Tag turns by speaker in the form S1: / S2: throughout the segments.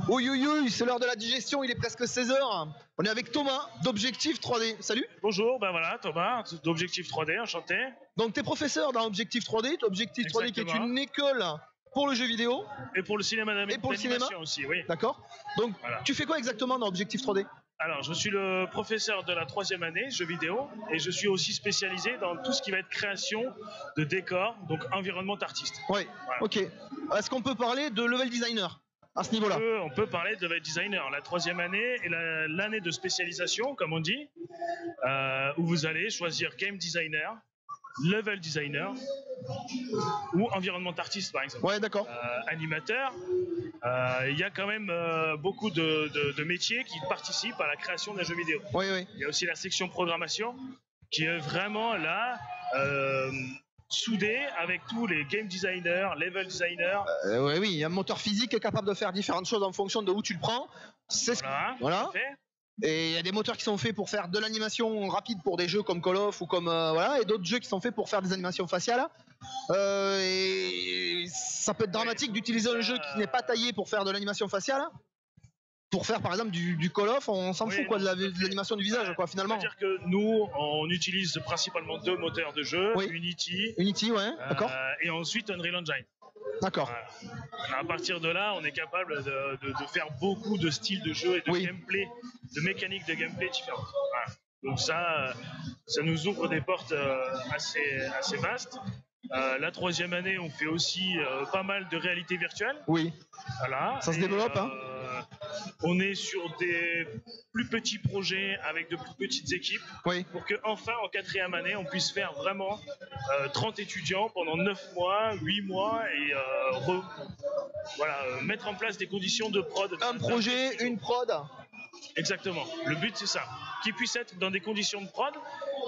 S1: Oui, oui, oui, c'est l'heure de la digestion, il est presque 16 h. On est avec Thomas d'Objectif 3D. Salut.
S2: Bonjour, ben voilà, Thomas d'Objectif 3D, enchanté.
S1: Donc t'es professeur dans Objectif 3D, Objectif 3D qui est une école pour le jeu vidéo.
S2: Et pour le cinéma d'animation.
S1: Et pour le cinéma
S2: aussi, oui.
S1: D'accord. Donc voilà. Tu fais quoi exactement dans Objectif 3D?
S2: Alors, je suis le professeur de la 3e année, jeux vidéo, et je suis aussi spécialisé dans tout ce qui va être création de décors, donc environnement artiste.
S1: Oui, voilà. Ok. Est-ce qu'on peut parler de level designer à ce niveau-là?
S2: On peut parler de level designer. La 3e année est l'année de spécialisation, comme on dit, où vous allez choisir game designer, level designer ou environnement artiste, par exemple.
S1: Ouais, d'accord.
S2: Animateur. Il y a quand même beaucoup de métiers qui participent à la création d'un jeu vidéo.
S1: Oui, oui.
S2: Il y a aussi la section programmation qui est vraiment là, soudée avec tous les game designers, level designers.
S1: Oui, oui, il y a un moteur physique capable de faire différentes choses en fonction de où tu le prends.
S2: Voilà.
S1: Et il y a des moteurs qui sont faits pour faire de l'animation rapide pour des jeux comme Call of ou comme voilà, et d'autres jeux qui sont faits pour faire des animations faciales. Et ça peut être dramatique d'utiliser un jeu qui n'est pas taillé pour faire de l'animation faciale. Pour faire par exemple du Call of, on s'en fout quoi de l'animation du visage quoi finalement.
S2: C'est-à-dire que nous, on utilise principalement 2 moteurs de jeu,
S1: Unity, ouais, d'accord.
S2: Et ensuite Unreal Engine.
S1: D'accord.
S2: À partir de là, on est capable de faire beaucoup de styles de jeu et de gameplay, de mécaniques de gameplay différentes. Voilà. Donc ça nous ouvre des portes assez vastes. La 3e année, on fait aussi pas mal de réalité virtuelle.
S1: Oui.
S2: Voilà.
S1: Ça se développe, hein.
S2: On est sur des plus petits projets avec de plus petites équipes pour que enfin en 4e année on puisse faire vraiment 30 étudiants pendant 9 mois, 8 mois et mettre en place des conditions de prod.
S1: Un projet, une prod.
S2: Exactement. Le but c'est ça, qu'ils puissent être dans des conditions de prod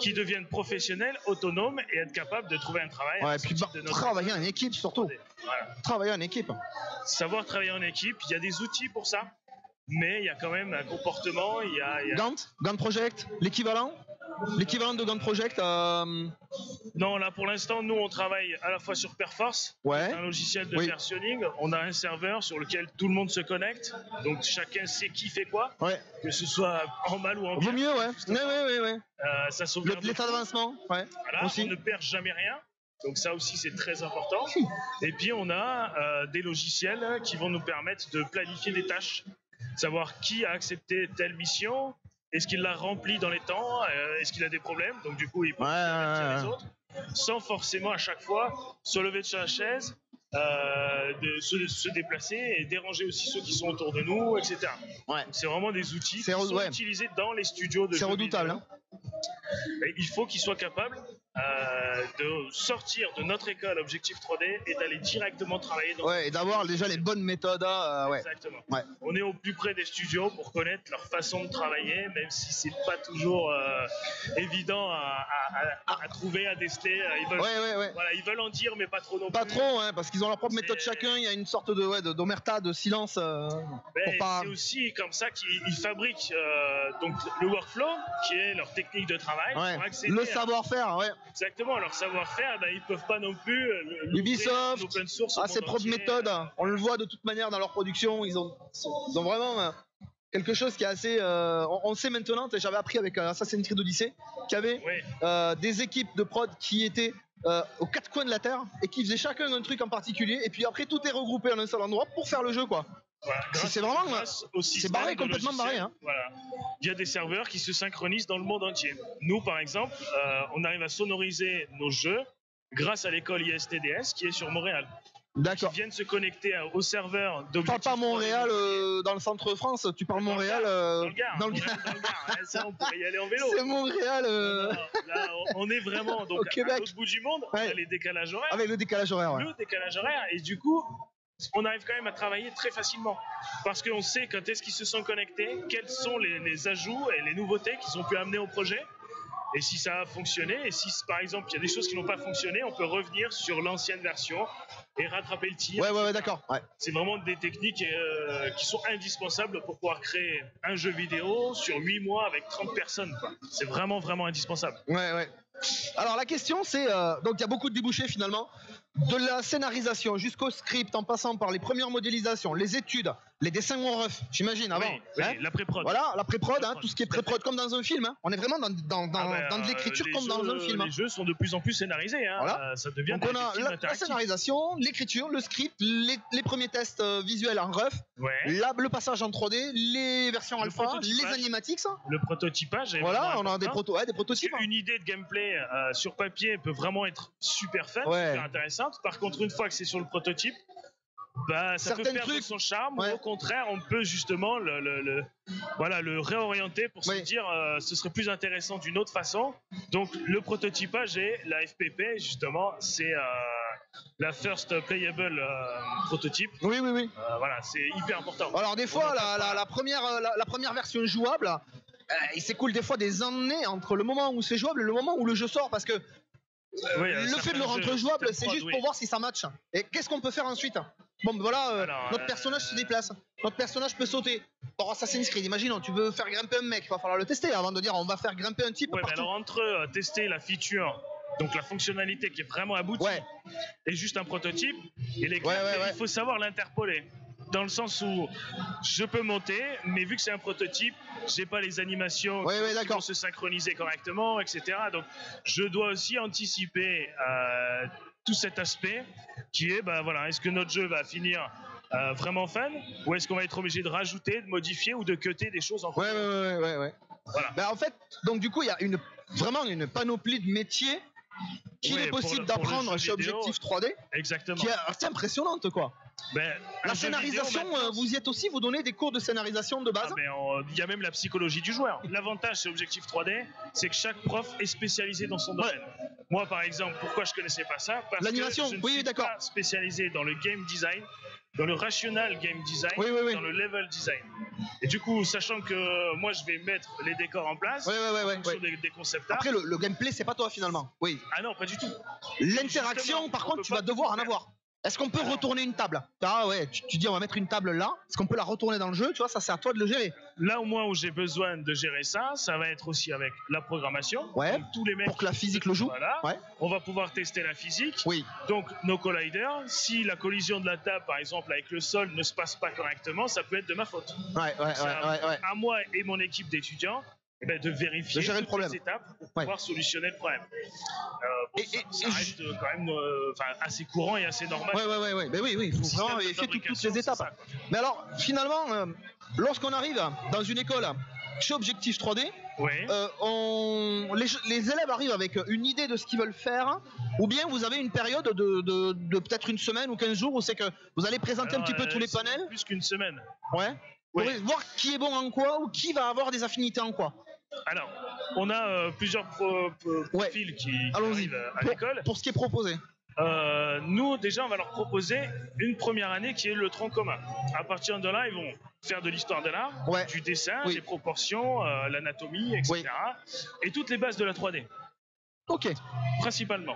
S2: qui deviennent professionnels, autonomes et être capables de trouver un travail.
S1: Ouais, et puis travailler en équipe surtout.
S2: Voilà.
S1: Travailler en équipe.
S2: Savoir travailler en équipe, il y a des outils pour ça, mais il y a quand même un comportement. Il y a...
S1: Gantt Project, l'équivalent de Gantt Project.
S2: Non, là pour l'instant, nous on travaille à la fois sur Perforce, un logiciel de versionning. On a un serveur sur lequel tout le monde se connecte, donc chacun sait qui fait quoi, que ce soit en mal ou en bien.
S1: Vaut mieux, ouais.
S2: Ça sauvegarde
S1: l'état d'avancement,
S2: voilà, on ne perd jamais rien. Donc ça aussi c'est très important. Et puis on a des logiciels qui vont nous permettre de planifier des tâches, savoir qui a accepté telle mission, est-ce qu'il l'a rempli dans les temps, est-ce qu'il a des problèmes, donc du coup il peut avertir les autres, sans forcément à chaque fois se lever de sa chaise, de se déplacer et déranger aussi ceux qui sont autour de nous, etc. C'est vraiment des outils qui sont utilisés dans les studios de jeux vidéo. C'est redoutable, hein. Et il faut qu'ils soient capables de sortir de notre école Objectif 3D et d'aller directement travailler dans
S1: et d'avoir déjà les bonnes méthodes.
S2: Exactement. On est au plus près des studios pour connaître leur façon de travailler, même si c'est pas toujours évident à trouver, à tester. Ils veulent en dire, mais pas trop non plus.
S1: Pas trop, parce qu'ils ont leur propre méthode chacun. Il y a une sorte d'omerta, de silence.
S2: C'est aussi comme ça qu'ils fabriquent donc le workflow, qui est leur technique de travail.
S1: Le savoir-faire,
S2: Exactement, leur savoir-faire, ils peuvent pas non plus.
S1: Ubisoft a ses propres méthodes. On le voit de toute manière dans leur production. Ils ont vraiment quelque chose qui est assez. On sait maintenant. J'avais appris avec Assassin's Creed Odyssey qu'il y avait des équipes de prod qui étaient aux 4 coins de la terre et qui faisaient chacun un truc en particulier. Et puis après, tout est regroupé en un seul endroit pour faire le jeu, quoi.
S2: Voilà,
S1: c'est vraiment c'est barré, complètement barré, hein.
S2: Voilà. Il y a des serveurs qui se synchronisent dans le monde entier. Nous par exemple, on arrive à sonoriser nos jeux grâce à l'école ISTDS qui est sur Montréal.
S1: D'accord.
S2: Qui viennent se connecter au serveur d'Objectif.
S1: Tu parles pas Montréal dans le centre France, tu parles Montréal
S2: dans le Gard. Ça, on pourrait y aller en vélo.
S1: C'est Montréal.
S2: Là, on est vraiment donc à l'autre bout du monde. On a les décalages horaires.
S1: Avec le décalage horaire.
S2: Le décalage horaire, et du coup, on arrive quand même à travailler très facilement parce qu'on sait quand est-ce qu'ils se sont connectés, quels sont les ajouts et les nouveautés qu'ils ont pu amener au projet. Et si ça a fonctionné, et si par exemple il y a des choses qui n'ont pas fonctionné, on peut revenir sur l'ancienne version et rattraper le tir.
S1: D'accord.
S2: C'est vraiment des techniques qui sont indispensables pour pouvoir créer un jeu vidéo sur 8 mois avec 30 personnes. C'est vraiment, vraiment indispensable.
S1: Alors la question c'est, donc il y a beaucoup de débouchés finalement, de la scénarisation jusqu'au script en passant par les premières modélisations, les études, les dessins en ref, j'imagine avant.
S2: Oui, la pré-prod.
S1: Voilà, la pré-prod, tout ce qui est pré-prod comme dans un film. Hein. On est vraiment dans de l'écriture comme dans un film.
S2: Les jeux sont de plus en plus scénarisés. Hein.
S1: Voilà.
S2: Ça devient
S1: donc on a la scénarisation, l'écriture, le script, les premiers tests visuels en ref, le passage en 3D, les versions alpha, les animatics.
S2: Le prototypage.
S1: Voilà, on a des prototypes.
S2: Une idée de gameplay sur papier peut vraiment être super fun, super intéressante. Par contre, une fois que c'est sur le prototype, ça peut perdre son charme. Ou au contraire, on peut justement le réorienter pour se dire ce serait plus intéressant d'une autre façon. Donc le prototypage et la FPP, justement, c'est la first playable prototype.
S1: Oui.
S2: Voilà, c'est hyper important.
S1: Alors des fois, la première version jouable, il s'écoule des fois des années entre le moment où c'est jouable et le moment où le jeu sort, parce que le fait de le rendre jouable, c'est juste pour voir si ça match. Et qu'est-ce qu'on peut faire ensuite? Bon, voilà, notre personnage se déplace. Notre personnage peut sauter. Pour Assassin's Creed, imaginons, tu veux faire grimper un mec, il va falloir le tester avant de dire on va faire grimper un type.
S2: Mais alors entre tester la feature, donc la fonctionnalité qui est vraiment aboutie, et juste un prototype, il faut savoir l'interpoler. Dans le sens où je peux monter, mais vu que c'est un prototype, j'ai pas les animations qui vont se synchroniser correctement, etc. Donc je dois aussi anticiper tout cet aspect qui est, est-ce que notre jeu va finir vraiment fun, ou est-ce qu'on va être obligé de rajouter, de modifier ou de cutter des choses en cours.
S1: Voilà. En fait, donc du coup, il y a vraiment une panoplie de métiers qu'il est possible d'apprendre chez Objectif 3D.
S2: Exactement.
S1: Qui est assez impressionnante, quoi. La scénarisation, vous y êtes aussi, vous donnez des cours de scénarisation de base.
S2: Il y a même la psychologie du joueur. L'avantage chez Objectif 3D, c'est que chaque prof est spécialisé dans son domaine. Moi, par exemple, pourquoi je connaissais pas ça? Parce
S1: l'animation,
S2: que je ne suis pas spécialisé dans le game design, dans le rational game design, dans le level design. Et du coup, sachant que moi, je vais mettre les décors en place, sur des concept art.
S1: Après, le gameplay, c'est pas toi finalement. Oui.
S2: Ah non, pas du tout.
S1: L'interaction, par contre, tu vas devoir en avoir. Est-ce qu'on peut retourner une table? Tu dis on va mettre une table là. Est-ce qu'on peut la retourner dans le jeu? Tu vois, ça c'est à toi de le gérer.
S2: Là où j'ai besoin de gérer ça, ça va être aussi avec la programmation. Donc, tous les mecs
S1: pour que la physique le joue.
S2: On va pouvoir tester la physique. Donc nos colliders, si la collision de la table par exemple avec le sol ne se passe pas correctement, ça peut être de ma faute. À moi et mon équipe d'étudiants de vérifier toutes les étapes pour pouvoir solutionner le problème. Ça reste quand même assez courant et assez normal.
S1: Il faut vraiment vérifier toutes les étapes. Mais alors, finalement, lorsqu'on arrive dans une école chez Objectif 3D, les élèves arrivent avec une idée de ce qu'ils veulent faire, ou bien vous avez une période de peut-être une semaine ou 15 jours où c'est que vous allez présenter un petit peu tous les panels.
S2: Plus qu'une semaine.
S1: Pour voir qui est bon en quoi ou qui va avoir des affinités en quoi.
S2: Alors, on a plusieurs profils qui arrivent à l'école.
S1: Pour ce qui est proposé.
S2: Nous, déjà, on va leur proposer une première année qui est le tronc commun. À partir de là, ils vont faire de l'histoire de l'art, du dessin, des proportions, l'anatomie, etc. Et toutes les bases de la 3D. Principalement.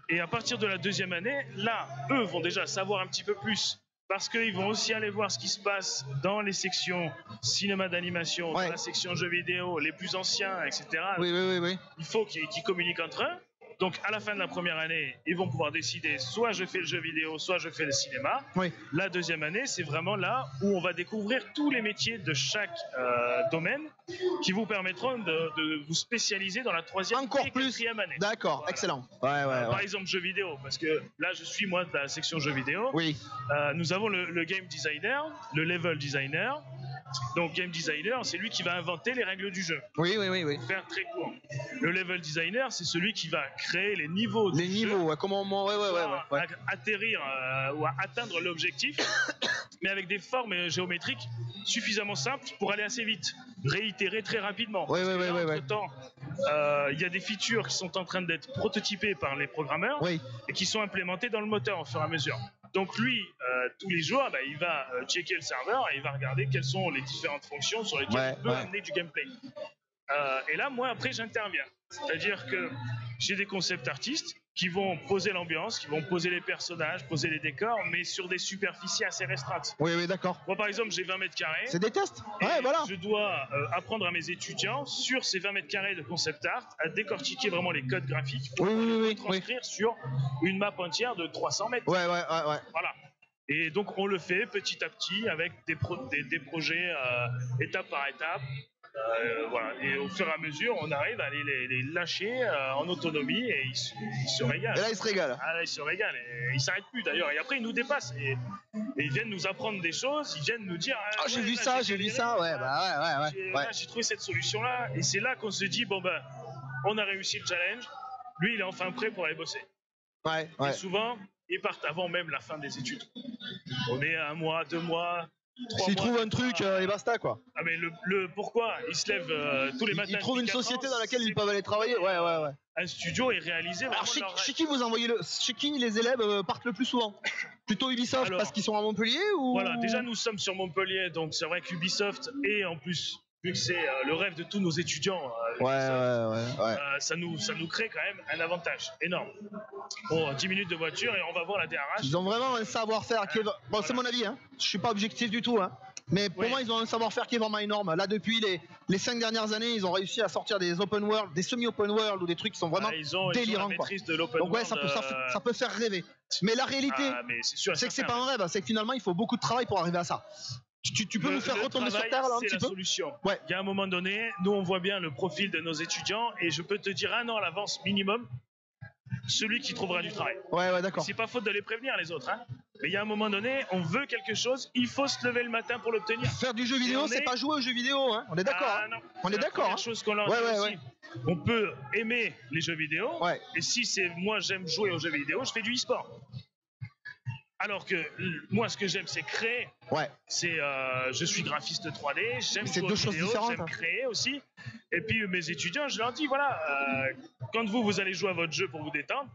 S2: Et à partir de la deuxième année, là, eux vont déjà savoir un petit peu plus. Parce qu'ils vont aussi aller voir ce qui se passe dans les sections cinéma d'animation, dans la section jeux vidéo, les plus anciens, etc. Il faut qu'ils communiquent entre eux. Donc à la fin de la première année, ils vont pouvoir décider soit je fais le jeu vidéo, soit je fais le cinéma. La deuxième année, c'est vraiment là où on va découvrir tous les métiers de chaque domaine qui vous permettront de vous spécialiser dans la troisième et quatrième année.
S1: D'accord, excellent.
S2: Par exemple, jeux vidéo, parce que là, je suis moi de la section jeux vidéo. Nous avons le game designer, le level designer. Donc, game designer, c'est lui qui va inventer les règles du jeu.
S1: Pour
S2: faire très court. Le level designer, c'est celui qui va créer les niveaux.
S1: Comment
S2: atterrir ou atteindre l'objectif, mais avec des formes géométriques suffisamment simples pour aller assez vite, réitérer très rapidement. Entre-temps, il y a des features qui sont en train d'être prototypées par les programmeurs et qui sont implémentées dans le moteur au fur et à mesure. Donc lui, tous les jours, il va checker le serveur et il va regarder quelles sont les différentes fonctions sur lesquelles il peut amener du gameplay. Et là, moi, après, j'interviens. C'est-à-dire que j'ai des concept artistes qui vont poser l'ambiance, qui vont poser les personnages, poser les décors, mais sur des superficies assez restreintes.
S1: Oui, oui, d'accord.
S2: Moi, par exemple, j'ai 20 mètres carrés.
S1: C'est des tests.
S2: Et
S1: Ouais, voilà.
S2: je dois apprendre à mes étudiants, sur ces 20 mètres carrés de concept art, à décortiquer vraiment les codes graphiques pour les transcrire sur une map entière de 300 mètres.
S1: Ouais.
S2: Voilà. Et donc, on le fait petit à petit avec des projets étape par étape. Voilà. Et au fur et à mesure, on arrive à les lâcher en autonomie et ils se régalent.
S1: Et là, ils se régalent.
S2: Ah, là, ils se régalent. Et ils s'arrêtent plus d'ailleurs. Et après, ils nous dépassent. Et ils viennent nous apprendre des choses. Ils viennent nous dire
S1: Ah, j'ai vu ça, j'ai vu ça. Ouais, bah ouais.
S2: J'ai trouvé cette solution-là. Et c'est là qu'on se dit bon, ben, on a réussi le challenge. Lui, il est enfin prêt pour aller bosser.
S1: Ouais.
S2: Et souvent, ils partent avant même la fin des études. On est à 1 mois, 2 mois.
S1: S'ils trouvent un truc et basta quoi.
S2: Ah mais le pourquoi ils se lèvent tous les matins.
S1: Ils trouvent une société dans laquelle ils peuvent aller travailler. Ouais.
S2: Un studio est réalisé.
S1: Alors chez qui vous envoyez chez qui les élèves partent le plus souvent? Plutôt Ubisoft parce qu'ils sont à Montpellier ou?
S2: Voilà, déjà nous sommes sur Montpellier, donc c'est vrai qu'Ubisoft et en plus vu que c'est le rêve de tous nos étudiants, ça nous crée quand même un avantage énorme. Bon, 10 minutes de voiture et on va voir la DRH.
S1: Ils ont vraiment un savoir-faire qui est... Bon, voilà. C'est mon avis, hein. Je suis pas objectif du tout, hein. Mais pour moi, ils ont un savoir-faire qui est vraiment énorme. Là, depuis les 5 dernières années, ils ont réussi à sortir des open world, des semi-open world ou des trucs qui sont vraiment délirants. Donc ouais, ça peut faire rêver. Mais la réalité, c'est que c'est pas un rêve, c'est que finalement, il faut beaucoup de travail pour arriver à ça. Tu peux nous faire retomber sur terre là un petit peu?
S2: C'est la solution. Ouais. Il y a un moment donné, nous on voit bien le profil de nos étudiants et je peux te dire 1 an à l'avance minimum celui qui trouvera du travail.
S1: Ouais, d'accord.
S2: C'est pas faute de les prévenir les autres, hein. Mais il y a un moment donné, on veut quelque chose, il faut se lever le matin pour l'obtenir.
S1: Faire du jeu vidéo, c'est pas jouer aux jeux vidéo, hein. On est d'accord.
S2: Non.
S1: On est d'accord.
S2: La chose qu'on leur dit aussi. On peut aimer les jeux vidéo, et si c'est moi j'aime jouer aux jeux vidéo, je fais du e-sport. Alors que moi, ce que j'aime, c'est créer. C'est, je suis graphiste 3D, j'aime jouer aux vidéos, j'aime créer aussi. Et puis mes étudiants, je leur dis voilà, quand vous allez jouer à votre jeu pour vous détendre,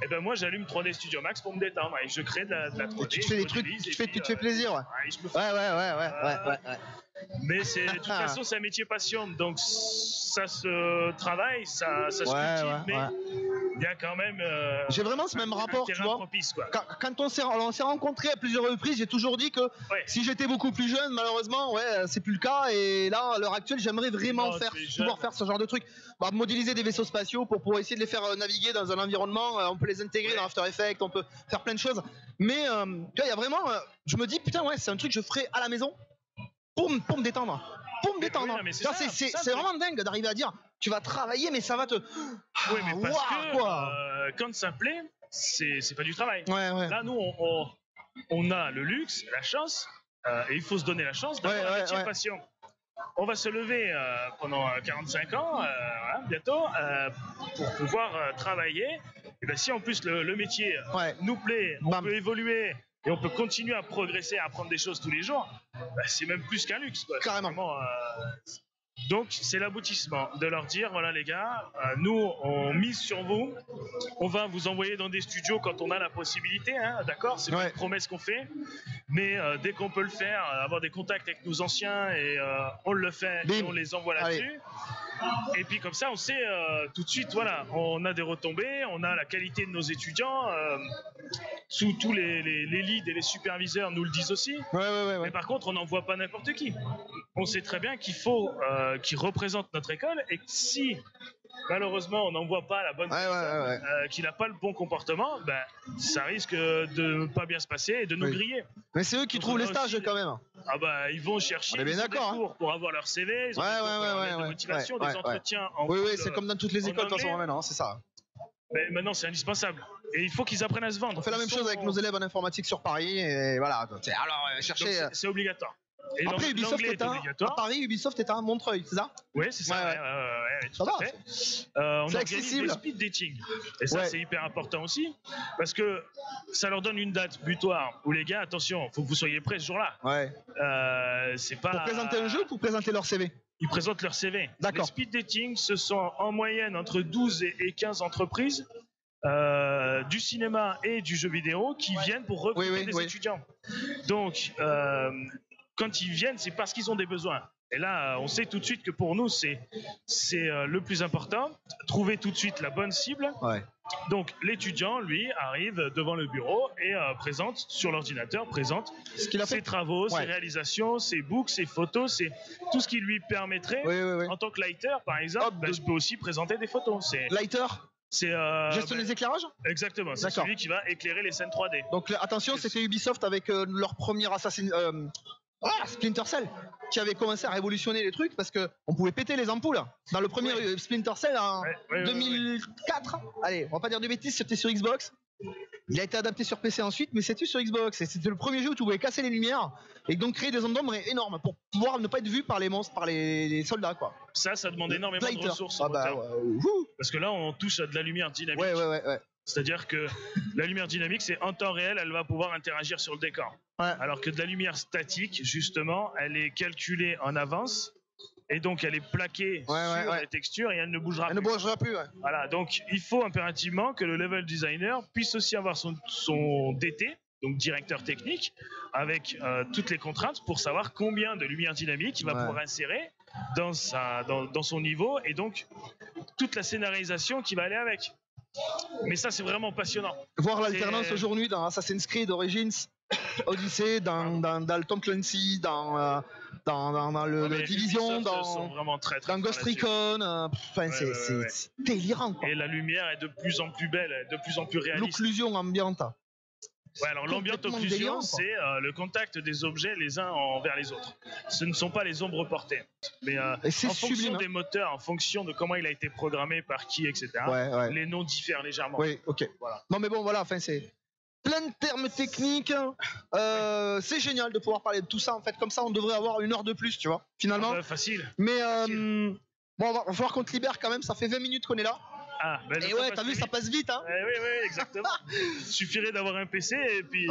S2: et ben moi j'allume 3D Studio Max pour me détendre et je crée de la 3D.
S1: Et tu te fais des trucs, tu te fais plaisir. Ouais.
S2: Mais de toute façon, c'est un métier passion, donc ça se travaille, ça se cultive, mais il y a quand même.
S1: J'ai vraiment ce même rapport, tu vois.
S2: Propice, quoi.
S1: Quand on s'est rencontrés à plusieurs reprises, j'ai toujours dit que si j'étais beaucoup plus jeune, malheureusement, c'est plus le cas. Et là, à l'heure actuelle, j'aimerais vraiment pouvoir faire ce genre de truc. Modéliser des vaisseaux spatiaux pour essayer de les faire naviguer dans un environnement. On peut les intégrer dans After Effects, on peut faire plein de choses. Mais tu vois, il y a vraiment. Je me dis, putain, c'est un truc que je ferais à la maison pour me détendre. C'est vraiment dingue d'arriver à dire tu vas travailler, mais ça va te.
S2: Oui, mais parce que quand ça plaît, c'est pas du travail. Là, nous, on a le luxe, la chance, et il faut se donner la chance d'avoir un métier de passion. On va se lever pendant 45 ans, bientôt, pour pouvoir travailler. Et bien, si en plus le métier nous plaît, on peut évoluer et on peut continuer à progresser, à apprendre des choses tous les jours, c'est même plus qu'un luxe, quoi.
S1: Carrément.
S2: Donc, c'est l'aboutissement de leur dire voilà, les gars, nous, on mise sur vous. On va vous envoyer dans des studios quand on a la possibilité, hein, d'accord? C'est pas une promesse qu'on fait. Mais dès qu'on peut le faire, avoir des contacts avec nos anciens, et on le fait, et on les envoie là-dessus. Et puis comme ça, on sait tout de suite, voilà, on a des retombées, on a la qualité de nos étudiants. Sous tous les leads et les superviseurs nous le disent aussi. Mais par contre, on n'envoie pas n'importe qui. On sait très bien qu'il faut qu'ils représentent notre école, et que si malheureusement on n'envoie pas la bonne personne, qu'il n'a pas le bon comportement, ça risque de ne pas bien se passer et de nous griller.
S1: Mais c'est eux qui trouvent les stages quand même.
S2: Ils vont chercher des cours pour avoir leur CV, ils ont des de motivation, des entretiens en
S1: c'est comme dans toutes les écoles de toute façon maintenant, c'est ça.
S2: Mais maintenant c'est indispensable et il faut qu'ils apprennent à se vendre.
S1: On fait la même chose avec nos élèves en informatique sur Paris et voilà. Alors chercher.
S2: C'est obligatoire.
S1: Et après Ubisoft est à Paris, Ubisoft est à Montreuil, c'est ça?
S2: Oui, c'est ça.
S1: Ça va.
S2: On organise des speed dating et ça c'est hyper important aussi parce que ça leur donne une date butoir où les gars, attention, faut que vous soyez prêts ce jour-là. C'est pas
S1: pour présenter un jeu ou pour présenter leur CV?
S2: Ils présentent leur CV.
S1: D'accord.
S2: Les speed dating, ce sont en moyenne entre 12 et 15 entreprises du cinéma et du jeu vidéo qui viennent pour recruter des étudiants. Donc, quand ils viennent, c'est parce qu'ils ont des besoins. Et là, on sait tout de suite que pour nous, c'est le plus important. Trouver tout de suite la bonne cible.
S1: Ouais.
S2: Donc, l'étudiant, lui, arrive devant le bureau et présente sur l'ordinateur, présente ses travaux, ses réalisations, ses books, ses photos, c'est tout ce qui lui permettrait, en tant que lighter, par exemple, je peux aussi présenter des photos.
S1: Lighter,
S2: c'est
S1: gestion des éclairages.
S2: Exactement, c'est celui qui va éclairer les scènes 3D.
S1: Donc attention, c'était Ubisoft avec leur premier Splinter Cell qui avait commencé à révolutionner les trucs parce que on pouvait péter les ampoules dans le premier Splinter Cell en 2004. Allez, on va pas dire de bêtises, c'était sur Xbox. Il a été adapté sur PC ensuite, mais c'était sur Xbox et c'était le premier jeu où tu pouvais casser les lumières et donc créer des zones d'ombre énormes pour pouvoir ne pas être vu par les monstres, par les soldats, quoi.
S2: Ça demande énormément de ressources. Parce que là, on touche à de la lumière dynamique.
S1: Ouais.
S2: C'est-à-dire que la lumière dynamique, c'est en temps réel, elle va pouvoir interagir sur le décor. Alors que de la lumière statique, justement, elle est calculée en avance et donc elle est plaquée sur les textures et elle ne bougera plus. Voilà, donc il faut impérativement que le level designer puisse aussi avoir son DT, donc directeur technique, avec toutes les contraintes pour savoir combien de lumière dynamique il va pouvoir insérer dans son niveau et donc toute la scénarisation qui va aller avec. Mais ça, c'est vraiment passionnant.
S1: Voir l'alternance aujourd'hui dans Assassin's Creed Origins, Odyssey, dans Tom Clancy, dans le Division, dans Ghost Recon, c'est délirant, quoi.
S2: Et la lumière est de plus en plus belle, de plus en plus réaliste.
S1: L'occlusion ambiante.
S2: Ouais, alors l'ambient occlusion, c'est le contact des objets les uns envers les autres. Ce ne sont pas les ombres portées. Mais en fonction des moteurs, en fonction de comment il a été programmé, par qui, etc., les noms diffèrent légèrement.
S1: Oui, ok. Voilà. Non mais bon, voilà, enfin c'est plein de termes techniques. C'est génial de pouvoir parler de tout ça. En fait, comme ça, on devrait avoir 1 heure de plus, tu vois, finalement.
S2: Facile.
S1: Mais bon, va falloir qu'on te libère quand même. Ça fait 20 minutes qu'on est là.
S2: Ah, ben
S1: et t'as vu, ça passe vite, hein.
S2: Oui, exactement. Il suffirait d'avoir un PC et puis.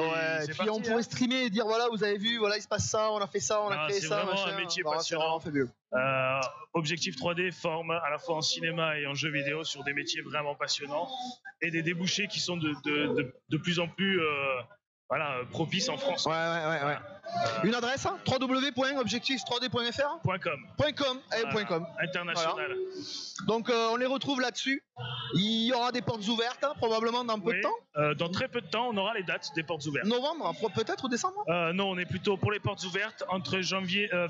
S1: Puis on pourrait streamer et dire voilà, vous avez vu, voilà, il se passe ça, on a fait ça, on a créé ça.
S2: C'est vraiment un métier passionnant. Objectif 3D forme à la fois en cinéma et en jeu vidéo sur des métiers vraiment passionnants et des débouchés qui sont de plus en plus propices en France.
S1: Ouais. Une adresse, www.objectif3d.fr .com.
S2: International.
S1: Voilà. Donc on les retrouve là-dessus. Il y aura des portes ouvertes, probablement dans peu de temps.
S2: Dans très peu de temps, on aura les dates des portes ouvertes.
S1: Novembre, peut-être, ou décembre.
S2: Non, on est plutôt pour les portes ouvertes entre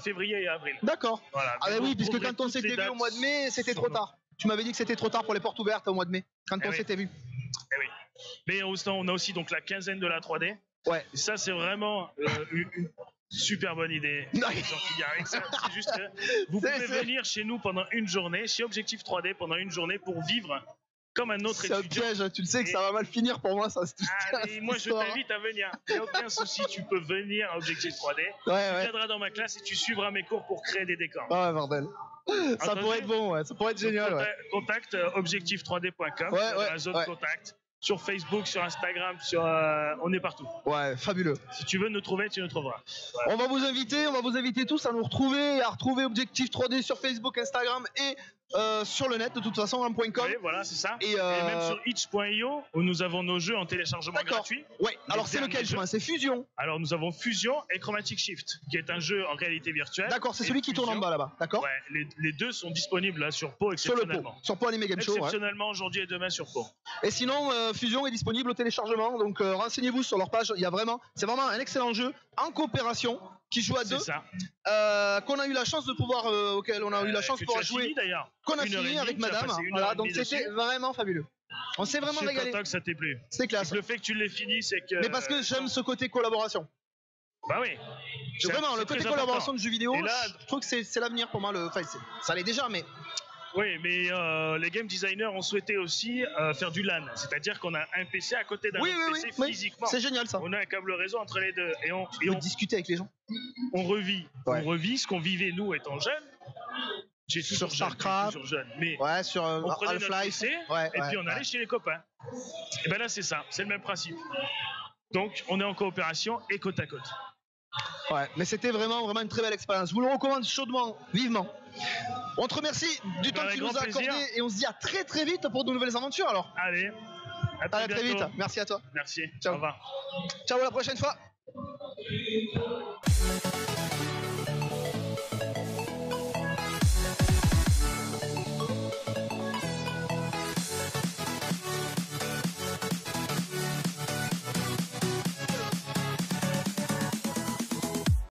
S2: février et avril.
S1: D'accord. Voilà. Ah oui, puisque quand on s'était vu au mois de mai, c'était trop tard. Tu m'avais dit que c'était trop tard pour les portes ouvertes au mois de mai, quand on s'était vu.
S2: Oui. Mais on a aussi donc la quinzaine de la 3D.
S1: Ouais.
S2: Et ça, c'est vraiment une super bonne idée. C'est juste que vous pouvez venir chez nous pendant une journée, chez Objectif 3D pendant une journée pour vivre comme un autre étudiant.
S1: C'est un piège, tu le sais que ça va mal finir pour moi, ça.
S2: Moi, je t'invite à venir. Il n'y a aucun souci, tu peux venir à Objectif 3D. Tu viendras dans ma classe et tu suivras mes cours pour créer des décors.
S1: Ouais, bordel. Ça pourrait être bon, ça pourrait être génial.
S2: Contact objectif3d.com, la zone contact. Sur Facebook, sur Instagram, on est partout.
S1: Ouais, fabuleux.
S2: Si tu veux nous trouver, tu nous trouveras.
S1: Ouais. On va vous inviter tous à nous retrouver, à retrouver Objectif 3D sur Facebook, Instagram et sur le net de toute façon, .com.
S2: Oui, voilà, c'est ça. Et même sur itch.io où nous avons nos jeux en téléchargement gratuit.
S1: Ouais. Alors c'est lequel, c'est Fusion.
S2: Alors nous avons Fusion et Chromatic Shift, qui est un jeu en réalité virtuelle.
S1: D'accord, c'est celui qui tourne en bas là-bas. D'accord.
S2: Ouais, les deux sont disponibles là sur Pau exceptionnellement.
S1: Sur Pau Anime Game Show.
S2: Exceptionnellement aujourd'hui et demain sur Pau.
S1: Et sinon, Fusion est disponible au téléchargement, donc renseignez-vous sur leur page. C'est vraiment un excellent jeu en coopération qui joue à deux.
S2: C'est ça.
S1: Qu'on a eu la chance de pouvoir, auquel on a eu la chance de pouvoir jouer. Qu'on a fini avec madame. Voilà, donc c'était vraiment fabuleux. On s'est vraiment régalé.
S2: Je suis content que ça t'ait plu.
S1: C'est classe.
S2: Le fait que tu l'aies fini, c'est que.
S1: Mais parce que j'aime ce côté collaboration.
S2: Bah oui.
S1: Vraiment, le côté collaboration de jeux vidéo, je trouve que c'est l'avenir pour moi. Enfin, ça l'est déjà, mais.
S2: Oui, mais les game designers ont souhaité aussi faire du LAN, c'est-à-dire qu'on a un PC à côté d'un PC physiquement.
S1: C'est génial ça.
S2: On a un câble réseau entre les deux et on
S1: discuter avec les gens.
S2: On revit ce qu'on vivait nous étant jeunes. J'ai toujours
S1: sur Starcraft,
S2: mais
S1: sur
S2: on prenait notre PC et puis on allait chez les copains. Et ben là c'est ça, c'est le même principe. Donc on est en coopération et côte à côte.
S1: Ouais, mais c'était vraiment une très belle expérience. Je vous le recommande chaudement, vivement. On te remercie du temps que tu nous as accordé et on se dit à très très vite pour de nouvelles aventures alors.
S2: Allez, à
S1: très vite. Merci à toi.
S2: Merci.
S1: Ciao.
S2: Au revoir.
S1: Ciao, à la prochaine fois.